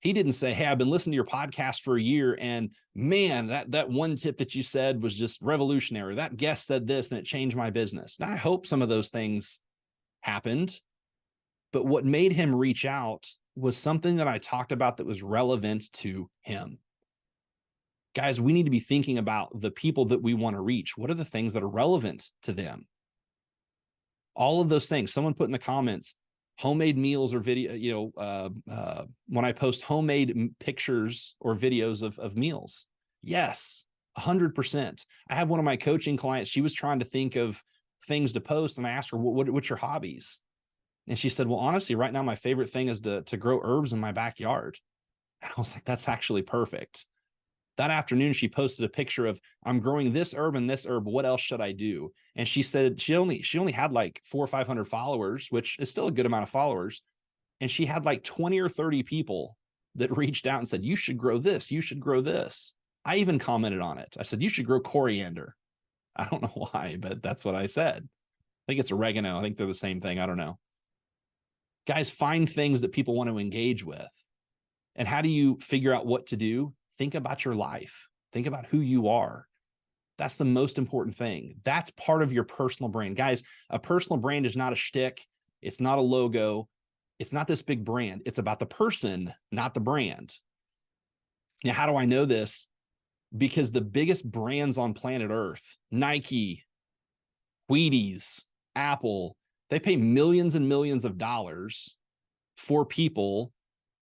He didn't say, hey, I've been listening to your podcast for a year, and man, that one tip that you said was just revolutionary. That guest said this and it changed my business. Now, I hope some of those things happened, but what made him reach out was something that I talked about that was relevant to him. Guys, we need to be thinking about the people that we want to reach. What are the things that are relevant to them? All of those things. Someone put in the comments, homemade meals or video, when I post homemade pictures or videos of meals. Yes, 100%. I have one of my coaching clients. She was trying to think of things to post, and I asked her, what's your hobbies? And she said, well, honestly, right now, my favorite thing is to grow herbs in my backyard. And I was like, that's actually perfect. That afternoon, she posted a picture of, I'm growing this herb and this herb. What else should I do? And she said she only had like 400 or 500 followers, which is still a good amount of followers. And she had like 20 or 30 people that reached out and said, you should grow this. You should grow this. I even commented on it. I said, you should grow coriander. I don't know why, but that's what I said. I think it's oregano. I think they're the same thing. I don't know. Guys, find things that people want to engage with. And how do you figure out what to do? Think about your life. Think about who you are. That's the most important thing. That's part of your personal brand. Guys, a personal brand is not a shtick. It's not a logo. It's not this big brand. It's about the person, not the brand. Now, how do I know this? Because the biggest brands on planet Earth, Nike, Wheaties, Apple, they pay millions and millions of dollars for people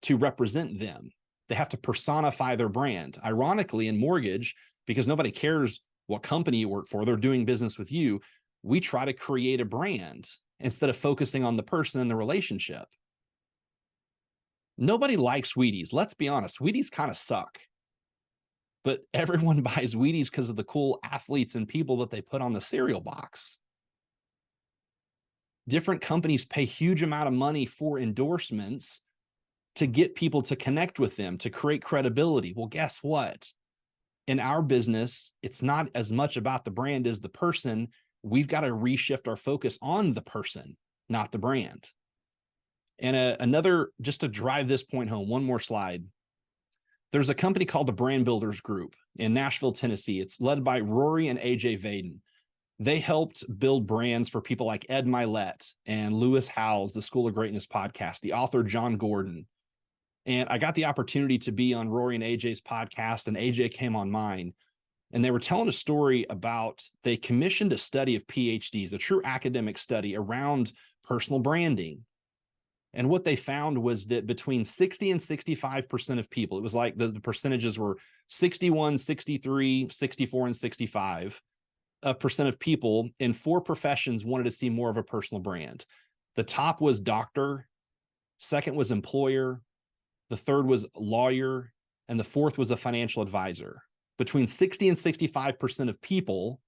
to represent them. They have to personify their brand. Ironically, in mortgage, because nobody cares what company you work for, they're doing business with you, we try to create a brand instead of focusing on the person and the relationship. Nobody likes Wheaties. Let's be honest, Wheaties kind of suck. But everyone buys Wheaties because of the cool athletes and people that they put on the cereal box. Different companies pay huge amount of money for endorsements to get people to connect with them, to create credibility. Well, guess what? In our business, it's not as much about the brand as the person. We've got to reshift our focus on the person, not the brand. And another, just to drive this point home, one more slide. There's a company called the Brand Builders Group in Nashville, Tennessee. It's led by Rory and AJ Vaden. They helped build brands for people like Ed Milet and Lewis Howes, the School of Greatness podcast, the author John Gordon. And I got the opportunity to be on Rory and AJ's podcast, and AJ came on mine. And they were telling a story about, they commissioned a study of PhDs, a true academic study around personal branding. And what they found was that between 60 and 65% of people, it was like the percentages were 61, 63, 64, and 65% of people in 4 professions wanted to see more of a personal brand. The top was doctor, second was employer, the third was lawyer, and the fourth was a financial advisor. Between 60 and 65% of people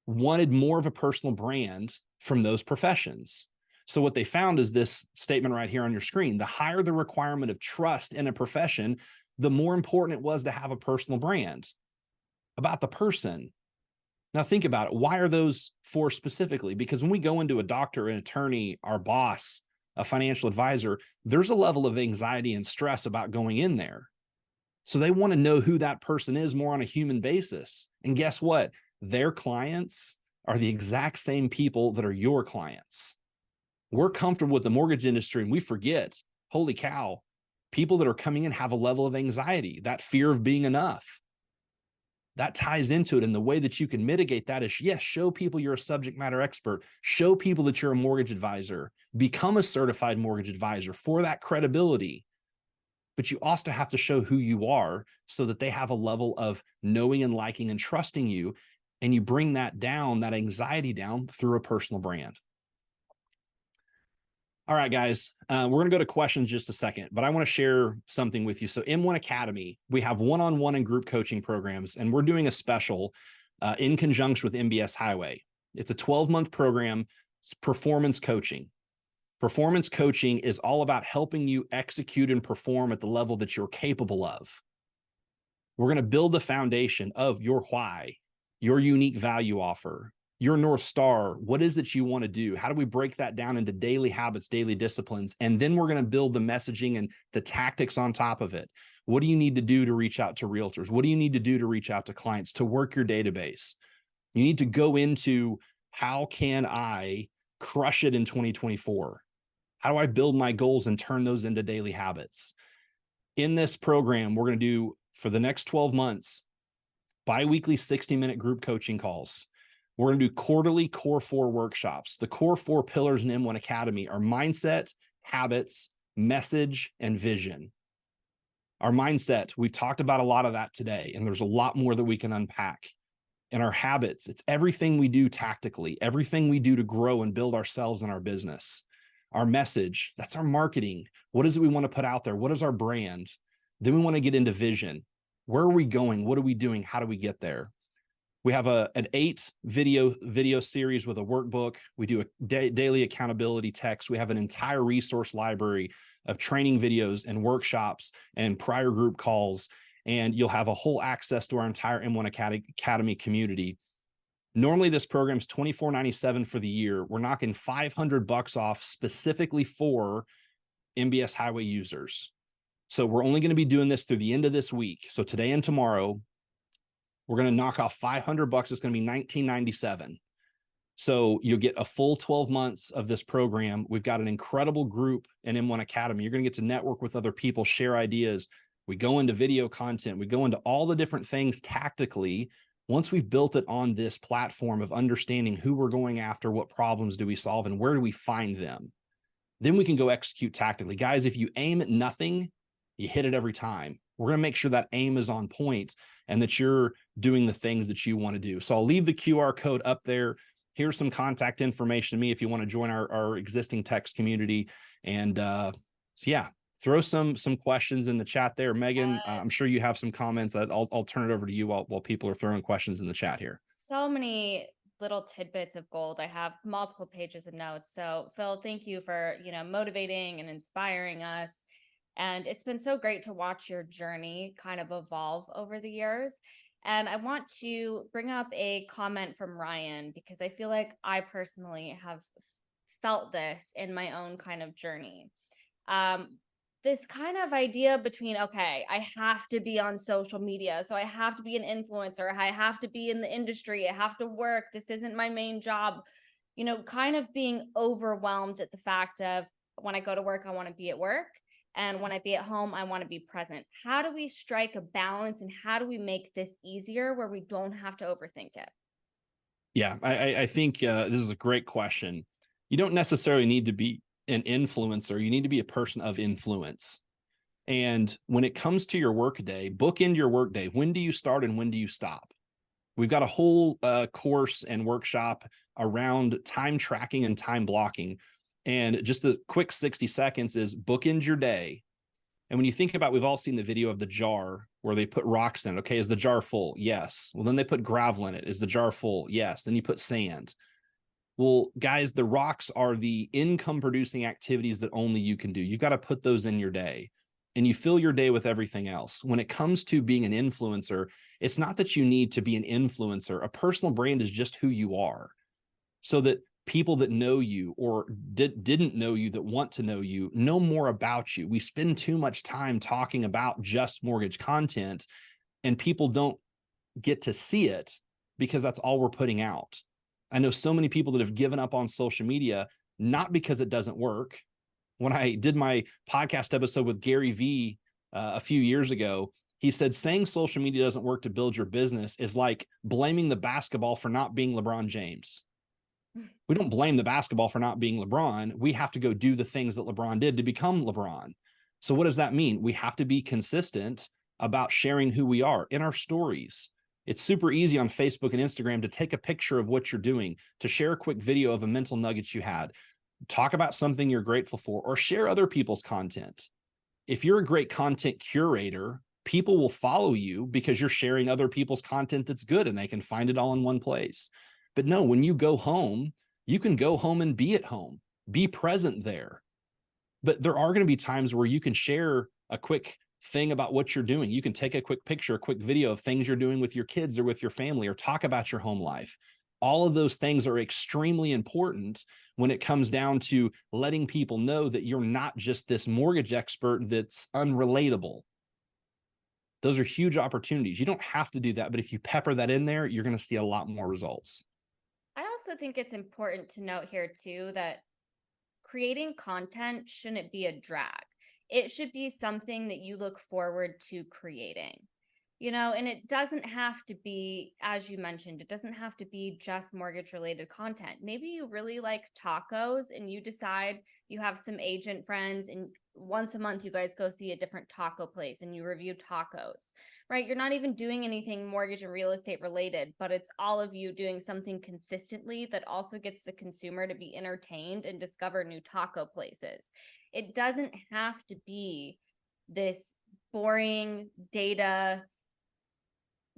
wanted more of a personal brand from those professions. So what they found is this statement right here on your screen. The higher the requirement of trust in a profession, the more important it was to have a personal brand about the person. Now think about it. Why are those 4 specifically? Because when we go into a doctor, an attorney, our boss, a financial advisor, there's a level of anxiety and stress about going in there. So they want to know who that person is more on a human basis. And guess what? Their clients are the exact same people that are your clients. We're comfortable with the mortgage industry and we forget, holy cow, people that are coming in have a level of anxiety, that fear of being enough. That ties into it. And the way that you can mitigate that is, yes, show people you're a subject matter expert, show people that you're a mortgage advisor, become a certified mortgage advisor for that credibility. But you also have to show who you are so that they have a level of knowing and liking and trusting you. And you bring that down, that anxiety down through a personal brand. All right, guys, we're going to go to questions in just a second, but I want to share something with you. So M1 Academy, we have one-on-one and group coaching programs, and we're doing a special in conjunction with MBS Highway. It's a 12-month program. It's performance coaching. Performance coaching is all about helping you execute and perform at the level that you're capable of. We're going to build the foundation of your why, your unique value offer, your North Star. What is it you want to do? How do we break that down into daily habits, daily disciplines? And then we're going to build the messaging and the tactics on top of it. What do you need to do to reach out to realtors? What do you need to do to reach out to clients, to work your database? You need to go into, how can I crush it in 2024? How do I build my goals and turn those into daily habits? In this program, we're going to do, for the next 12 months, bi-weekly 60-minute group coaching calls. We're going to do quarterly core 4 workshops. The core 4 pillars in M1 Academy are mindset, habits, message, and vision. Our mindset, we've talked about a lot of that today, and there's a lot more that we can unpack. And our habits, it's everything we do tactically, everything we do to grow and build ourselves and our business. Our message, that's our marketing. What is it we want to put out there? What is our brand? Then we want to get into vision. Where are we going? What are we doing? How do we get there? We have an 8 video series with a workbook. We do a daily accountability text. We have an entire resource library of training videos and workshops and prior group calls. And you'll have a whole access to our entire M1 Academy community. Normally, this program is $24.97 for the year. We're knocking $500 off specifically for MBS Highway users. So we're only going to be doing this through the end of this week. So today and tomorrow, we're going to knock off $500. It's going to be $19.97. So you'll get a full 12 months of this program. We've got an incredible group in M1 Academy. You're going to get to network with other people, share ideas. We go into video content. We go into all the different things tactically. Once we've built it on this platform of understanding who we're going after, what problems do we solve, and where do we find them, then we can go execute tactically. Guys, if you aim at nothing, you hit it every time. We're going to make sure that aim is on point and that you're doing the things that you want to do. So I'll leave the QR code up there. Here's some contact information to me if you want to join our existing text community. And so yeah, throw some questions in the chat there. Megan, I'm sure you have some comments. I'll turn it over to you while people are throwing questions in the chat here. So many little tidbits of gold. I have multiple pages of notes. So Phil, thank you for, motivating and inspiring us. And it's been so great to watch your journey kind of evolve over the years. And I want to bring up a comment from Ryan, because I feel like I personally have felt this in my own kind of journey. This kind of idea between, okay, I have to be on social media, so I have to be an influencer, I have to be in the industry, I have to work, this isn't my main job, kind of being overwhelmed at the fact of, when I go to work, I want to be at work. And when I be at home, I want to be present. How do we strike a balance, and how do we make this easier where we don't have to overthink it? Yeah, I think this is a great question. You don't necessarily need to be an influencer. You need to be a person of influence. And when it comes to your workday, bookend your workday. When do you start and when do you stop? We've got a whole course and workshop around time tracking and time blocking. And just the quick 60 seconds is bookend your day. And when you think about, we've all seen the video of the jar where they put rocks in it. Okay, is the jar full? Yes. Well, then they put gravel in it. Is the jar full? Yes. Then you put sand. Well, guys, the rocks are the income producing activities that only you can do. You've got to put those in your day, and you fill your day with everything else. When it comes to being an influencer, it's not that you need to be an influencer. A personal brand is just who you are, so that people that know you or didn't know you, that want to know you, know more about you. We spend too much time talking about just mortgage content, and people don't get to see it because that's all we're putting out. I know so many people that have given up on social media, not because it doesn't work. When I did my podcast episode with Gary Vee a few years ago, he said saying social media doesn't work to build your business is like blaming the basketball for not being LeBron James. We don't blame the basketball for not being LeBron. We have to go do the things that LeBron did to become LeBron. So what does that mean? We have to be consistent about sharing who we are in our stories. It's super easy on Facebook and Instagram to take a picture of what you're doing, to share a quick video of a mental nugget you had, talk about something you're grateful for, or share other people's content. If you're a great content curator, people will follow you because you're sharing other people's content that's good and they can find it all in one place. But no, when you go home, you can go home and be at home, be present there. But there are going to be times where you can share a quick thing about what you're doing. You can take a quick picture, a quick video of things you're doing with your kids or with your family, or talk about your home life. All of those things are extremely important when it comes down to letting people know that you're not just this mortgage expert that's unrelatable. Those are huge opportunities. You don't have to do that, but if you pepper that in there, you're going to see a lot more results. I also think it's important to note here too that creating content shouldn't be a drag. It should be something that you look forward to creating. And it doesn't have to be, as you mentioned, it doesn't have to be just mortgage related content. Maybe you really like tacos and you decide you have some agent friends and once a month you guys go see a different taco place and you review tacos, right? You're not even doing anything mortgage and real estate related, but it's all of you doing something consistently that also gets the consumer to be entertained and discover new taco places. It doesn't have to be this boring data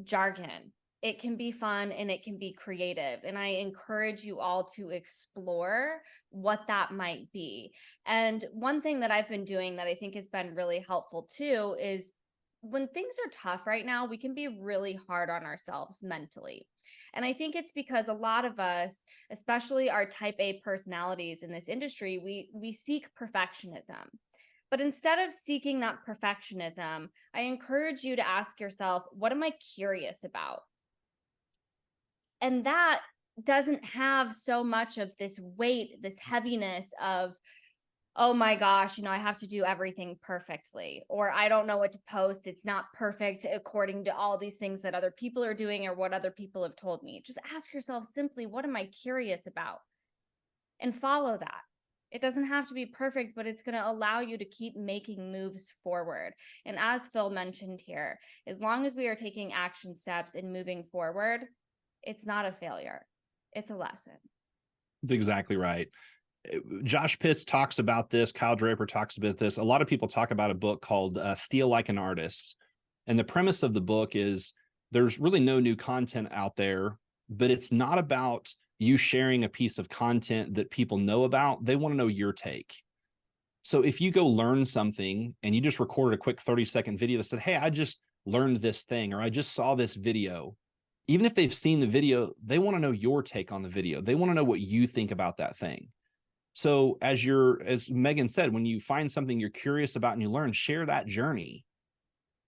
jargon. It can be fun and it can be creative. And I encourage you all to explore what that might be. And one thing that I've been doing that I think has been really helpful too is when things are tough right now, we can be really hard on ourselves mentally. And I think it's because a lot of us, especially our type A personalities in this industry, we seek perfectionism. But instead of seeking that perfectionism, I encourage you to ask yourself, what am I curious about? And that doesn't have so much of this weight, this heaviness of, oh my gosh, I have to do everything perfectly, or I don't know what to post. It's not perfect according to all these things that other people are doing or what other people have told me. Just ask yourself simply, what am I curious about? And follow that. It doesn't have to be perfect, but it's going to allow you to keep making moves forward. And as Phil mentioned here, as long as we are taking action steps and moving forward, it's not a failure. It's a lesson. That's exactly right. Josh Pitts talks about this. Kyle Draper talks about this. A lot of people talk about a book called Steal Like an Artist. And the premise of the book is there's really no new content out there, but it's not about you sharing a piece of content that people know about. They want to know your take. So if you go learn something and you just recorded a quick 30-second video that said, hey, I just learned this thing, or I just saw this video, even if they've seen the video, they want to know your take on the video. They want to know what you think about that thing. So as Megan said, when you find something you're curious about and you learn, share that journey.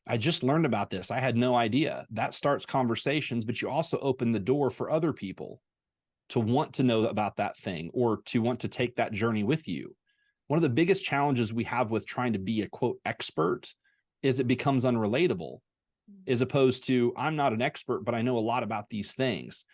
I just learned about this. I had no idea. That starts conversations, but you also open the door for other people to want to know about that thing or to want to take that journey with you. One of the biggest challenges we have with trying to be a quote expert is it becomes unrelatable, as opposed to I'm not an expert, but I know a lot about these things.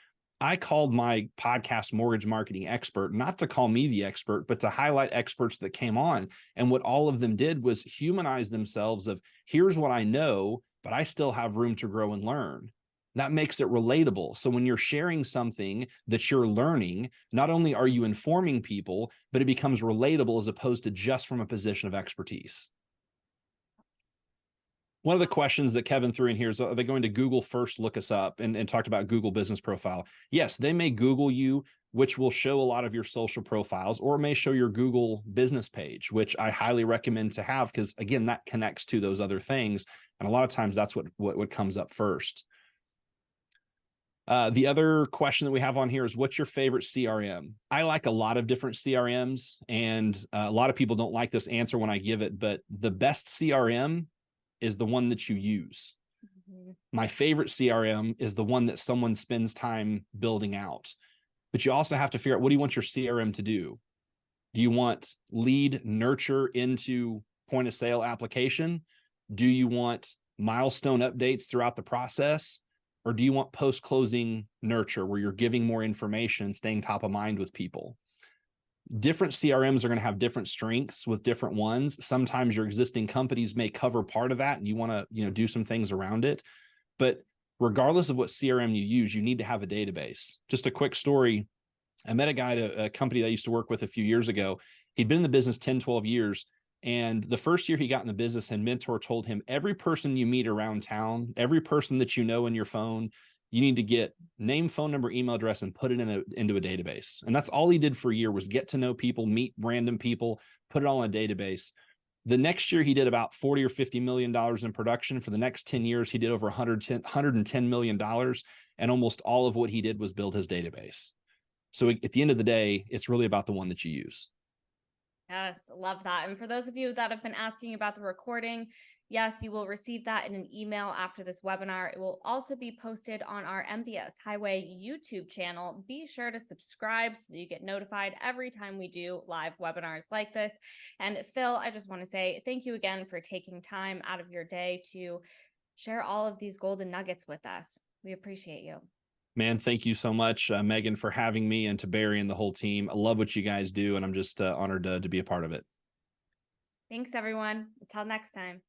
I called my podcast Mortgage Marketing Expert, not to call me the expert, but to highlight experts that came on. And what all of them did was humanize themselves of here's what I know, but I still have room to grow and learn. That makes it relatable. So when you're sharing something that you're learning, not only are you informing people, but it becomes relatable as opposed to just from a position of expertise. One of the questions that Kevin threw in here is, are they going to Google first look us up and talked about Google business profile? Yes, they may Google you, which will show a lot of your social profiles, or it may show your Google business page, which I highly recommend to have because, again, that connects to those other things. And a lot of times that's what comes up first. The other question that we have on here is, what's your favorite CRM? I like a lot of different CRMs, and a lot of people don't like this answer when I give it, but the best CRM is the one that you use. Mm-hmm. My favorite CRM is the one that someone spends time building out. But you also have to figure out, what do you want your CRM to do? Do you want lead nurture into point of sale application? Do you want milestone updates throughout the process? Or do you want post-closing nurture where you're giving more information and staying top of mind with people? Different CRMs are going to have different strengths with different ones. Sometimes your existing companies may cover part of that and you want to, do some things around it. But regardless of what CRM you use, you need to have a database. Just a quick story. I met a guy at a company that I used to work with a few years ago. He'd been in the business 10, 12 years. And the first year he got in the business, and mentor told him, every person you meet around town, every person that you know in your phone, you need to get name, phone number, email address, and put it into a database. And that's all he did for a year, was get to know people, meet random people, put it all in a database. The next year, he did about 40 or $50 million in production. For the next 10 years, he did over $110 million. And almost all of what he did was build his database. So at the end of the day, it's really about the one that you use. Yes, love that. And for those of you that have been asking about the recording, yes, you will receive that in an email after this webinar. It will also be posted on our MBS Highway YouTube channel. Be sure to subscribe so that you get notified every time we do live webinars like this. And Phil, I just want to say thank you again for taking time out of your day to share all of these golden nuggets with us. We appreciate you. Man, thank you so much, Megan, for having me, and to Barry and the whole team. I love what you guys do, and I'm just honored to be a part of it. Thanks, everyone. Until next time.